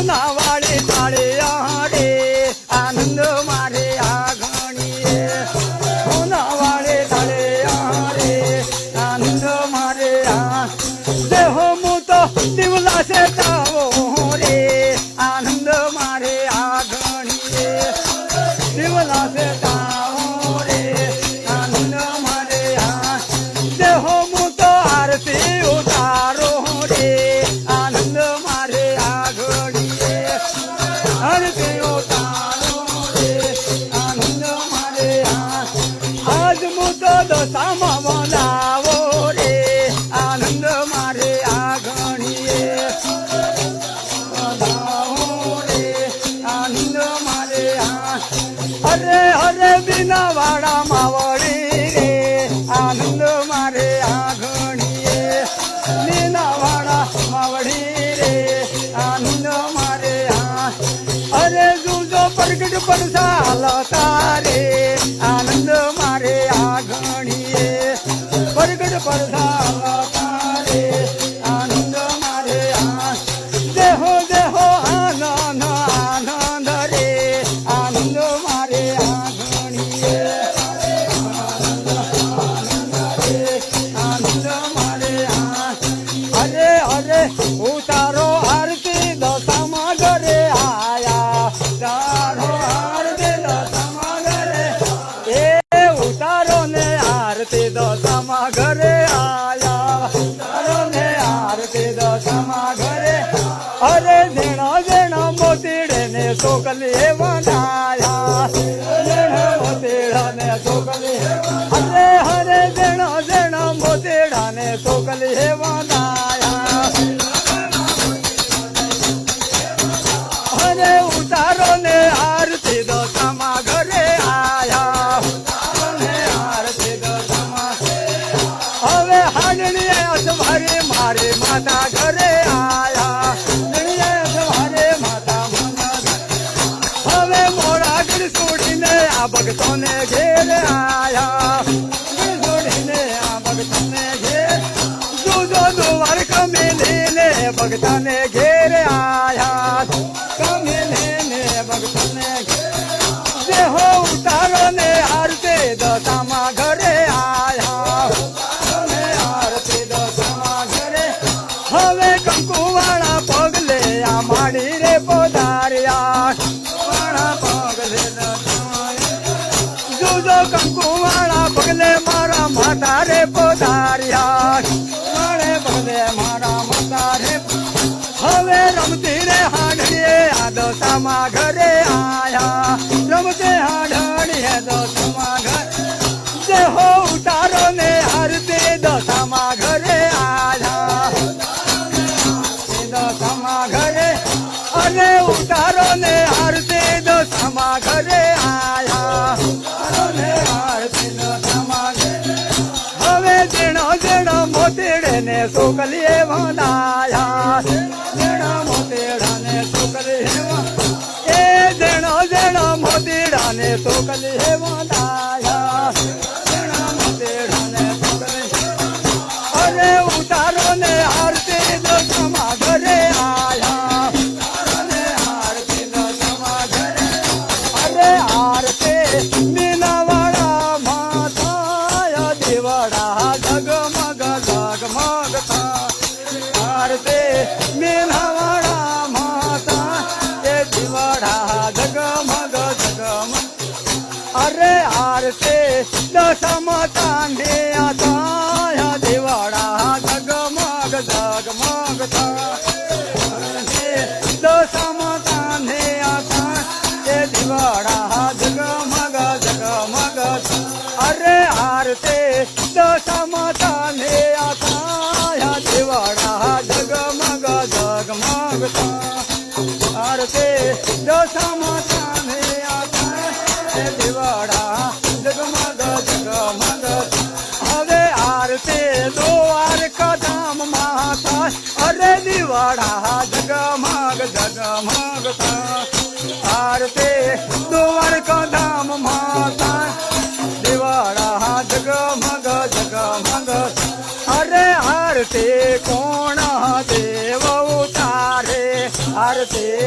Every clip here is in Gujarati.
હોના વાળે તાળિયા રે આનંદ મારે આ ઘણીએ હોના વાળે તાળિયા રે આનંદ મારે આ દેહો હું તો દિવલા છે તાવો રે આનંદ મારે આ ઘણીએ દિવલા છે તાવો રે આનંદ મારે આ દેહો હું તો આરતી ઉતારો રે આનંદ મારે આ ઘડીએ આરતી ઉતારો રે આનંદ મારે આજ હું તો દશામાં બોલાવો રે આનંદ મારે આ ઘડીએ બોલાવો રે આનંદ મારે હરે હરે બીના વાળા માવડી રે આનંદ મારે આ ઘડીએ બીના વાળા માવડી રે આનંદ મારે અરે જુજો પ્રગટ પડસાલ તારે આનંદ મારે આ ઘડીએ પ્રગટ પડસાલ તારે આનંદ મારે દેહો દેહો આનંદ આનંદ રે આનંદ મારે આ ઘડીએ આનંદ મારે અરે અરે ઉતારો આરતી દશામાં ઘરે આયા તારો આરતી દશામાં ઘરે એ ઉતારો ને આરતી દશામાં ઘરે આયા ઉતારો ને આરતી દશામાં ઘરે અરે ઝીણા ઝીણા મોતીડે ને છોકલી વંધાયા ઝીણા મોતીડા ને છોકલી અરે હરે ઝીણા ઝીણા મોતીડા ને છોકલી વંધાયા અરે ઉતારો ને આરતી દશામાં ઘરે આયા ઉતારો ને આરતી દશામાં હવે હાડણીએ અસવારે મારે માતા ઘરે આયા હાડણીએ અસવારે માતા મને હવે મોડા ગીર છોડીને આ ભક્તોને ઘેર આયા ગીર છોડીને આ ભક્તોને ઘેર જુદો દુવાર કમેલીને ભક્તને ઘેર આયા કમેલીને ભક્તને દેહો ઉતારો ને આરતે દશામાં ઘરે આયા ને આરતી દશામાં ઘરે હવે કંકુવાળા પગલે આ માડી રે પોધાર્યા વાળા પગલે જુદો કંકુવાળા પગલે મારા માતા રે પોધાર્યા મારે પગલે મારા માતા રે હવે રમતી રે હાડડીએ આ દશામાં ઘરે આયા રમતે હાડડીએ દશામાં ઘરે દેહો ઉતારો ને આરતી દશામાં ઘરે આયા દશામાં ઘરે અને ઉતારો ને આરતી દશામાં ઘરે આયા ને આરતી દશામાં ઘરે હવે જેણો જેણો મોતીડે ને છોકલીએ વંધાયા જેણો મોતીડા ને છોકલીએ એ જેણો જેણો મોતીડા ને છોકલીએ વંધાયા જેણો મોતીડા ને છોકલીએ અરે ઉતારો ને આરતી દશામાં ઘરે આયા ને આરતી દશામાં ઘરે અરે આરતી મીના વાળા માથા દેવડા જગમગ જગમગ થા આરતી મીના વાળા માતા એ દેવડા જગમગ જગમગ અરે આરતી દશામાં ચાંદિયા થા દેવડા જગમગ જગમગ થા દશામાં ચાંદિયા થા એ દેવડા જગમગ જગમગ અરે આરતી દશામાં ચાંદિયા થા દેવડા જગમગ જગમગ થા આરતી દશામાં ચાંદિયા થા એ દેવડા જગમગ જગમગ હવે આરતી દ્વારકા ધામ માતા અરે દિવાડા જગમગ જગમગ થા આરતી દ્વારકા ધામ માતા દિવાડા જગમગ જગમગ અરે આરતી કોણ દેવ ઉતારે આરતી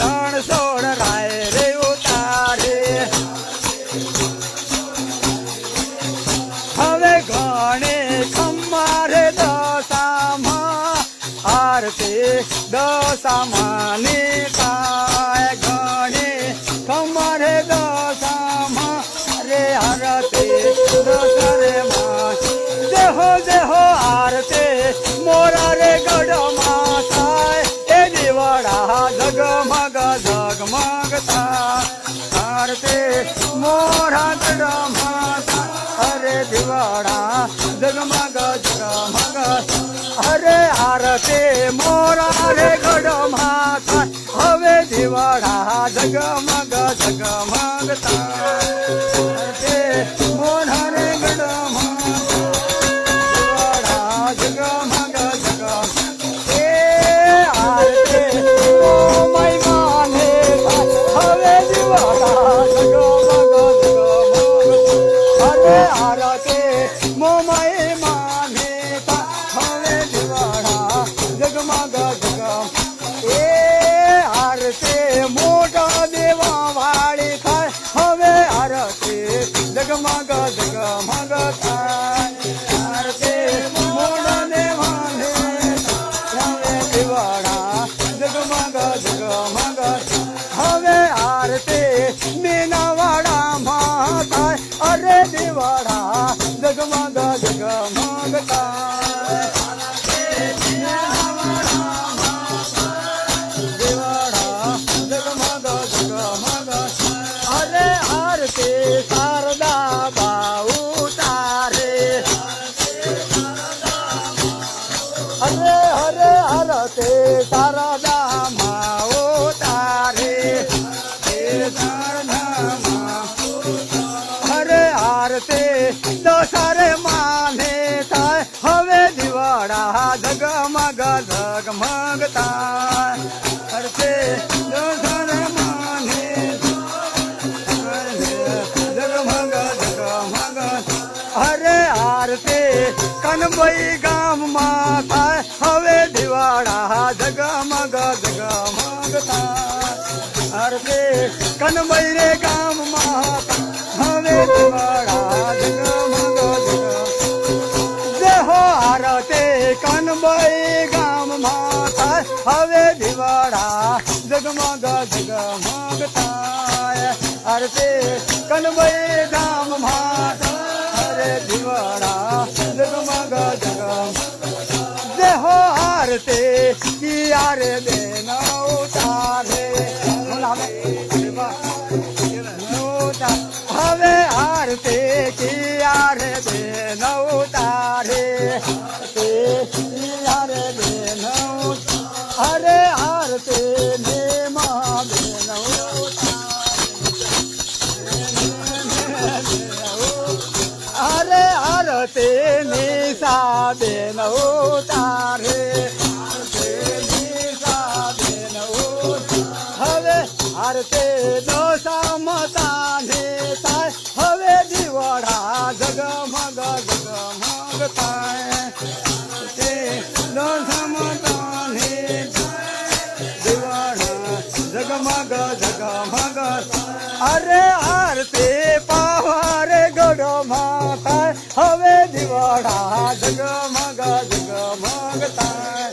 રણછોડ રાય રે ઉતારે હવે ગણે ખમારે દશામાં આરતી દશામાં નીકાય ગણે ખમારે દશામાં રે આરતી દશરે માં જેહો આરતી મોરા રે ગઢમાં થાય એ દીવાડા જગમગ જગમગ થાય આરતી મોરા ગઢમાં થાય અરે દીવાડા જગમગ જગમગ અરે આરતી મોરા રે ગઢમાં થાય હવે દીવાડા જગમગ જગમગ થાય મોરા રે ગઢમાં મોટા દેવા વાળી થાય હવે આરતી જગમગ જગમગ થાય આરતી મોટા દેવા હવે દિવાળા જગમગ જગમગ હવે આરતી મીનાવાડામાં થાય અરે દિવાળા જગમગ જગમગ થાય શારદા બાઉ તારે હરે હરે હરતે શારદા માઓ તારે હરે આરતે દશરે માને થાય હવે દિવાળા જગમગ જગમગ થાય હરતે દશરે માને અરે આરતી કનભાઈ ગામમાં થાય હવે દિવાળા જગમગ જગમગ થાય આરતી કનભાઈ રે ગામમાં હવે દિવાળા જગમગ જગમગ દેહો આરતી કનભાઈ ગામમાં થાય હવે દિવાળા જગમગ જગમગ થાય આરતી કનભાઈ ગામમાં અરે દિવાળા જગમગ જગમ દેહો આરતી કિયારે બેન ઉતારે હવે આરતી કિયારે બેન ઉતારે કિયારે બેન અરે આરતી નેમા બેન અરે આરતી નિશા બેન ઉતારે નિશા બેન હવે આરતી દશામતાને થાય હવે દિવાળા જગમગ જગમગ થાય દશામતાને દિવાળા જગમગ જગમગ અરે આરતી પાવારે ગઢમાં થાય હવે દિવાળા જગમગ જગમગ થાય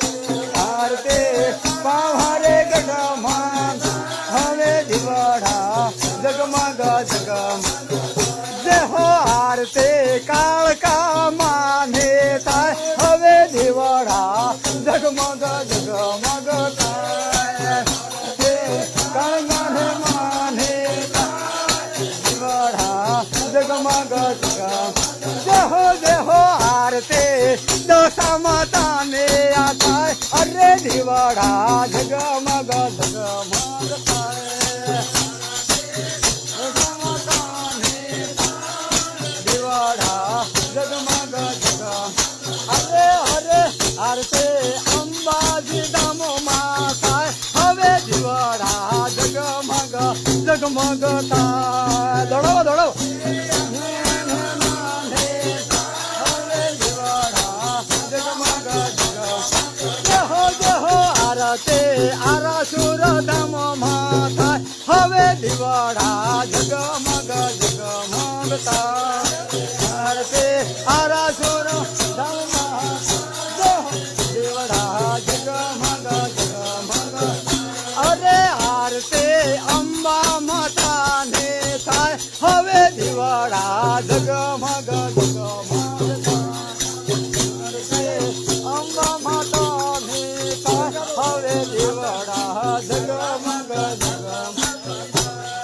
આરતી પાવારે ગઢમાં હવે દિવાળા જગમગ જગમગ દેહો આરતી કાળકા માને થાય હવે દિવાળા જગમગ જગમગ થાય કાળકાને માને દિવાળા જગમગ જગમગ દેહો દેહો આરતી દશામતાને આ થાય અરે દિવાળા જગમગ જગમગ થાય દિવાળા જગમગ જગમગ અરે હરે આરતી અંબાજી ધામમાં થાય હવે દિવાળા જગમગ જગમગ થાય દોડો દોડો જગમગ જગમગ આરતી આરા સુરધામ ધામમાં થાય હવે દિવાળા જગમગ જગમગતા આરતે આરાસુર ધામમાં દિવાળા જગમગ જગમગ અરે આરતે અંબા માતાને થાય હવે દિવાળા જગમગ જગમગતા અંબા માતાને થાય હવે દિવાળા જગમગ જગમગ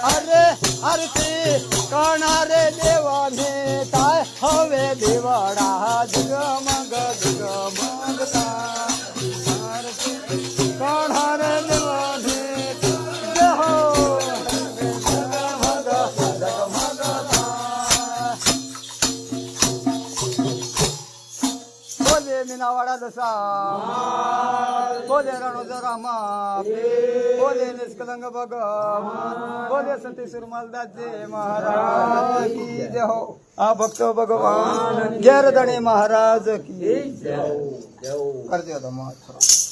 અરે આરતી કરનારે દેવાને થાય હવે દિવાળા જગમગ જગમગતા આરતી કરનારે દેવાને જય હો જગમગ જગમગતા બોલે મીનાવાડા દશા બોલે રણોદરામાં બોલે નિષ્કલંગ ભગવાન બોલે સતી સુરમાલદાસજી મહારાજ કી જય હો આ ભક્તો ભગવાન ગેરદણી મહારાજ કી જય કરજો તો મહારાજ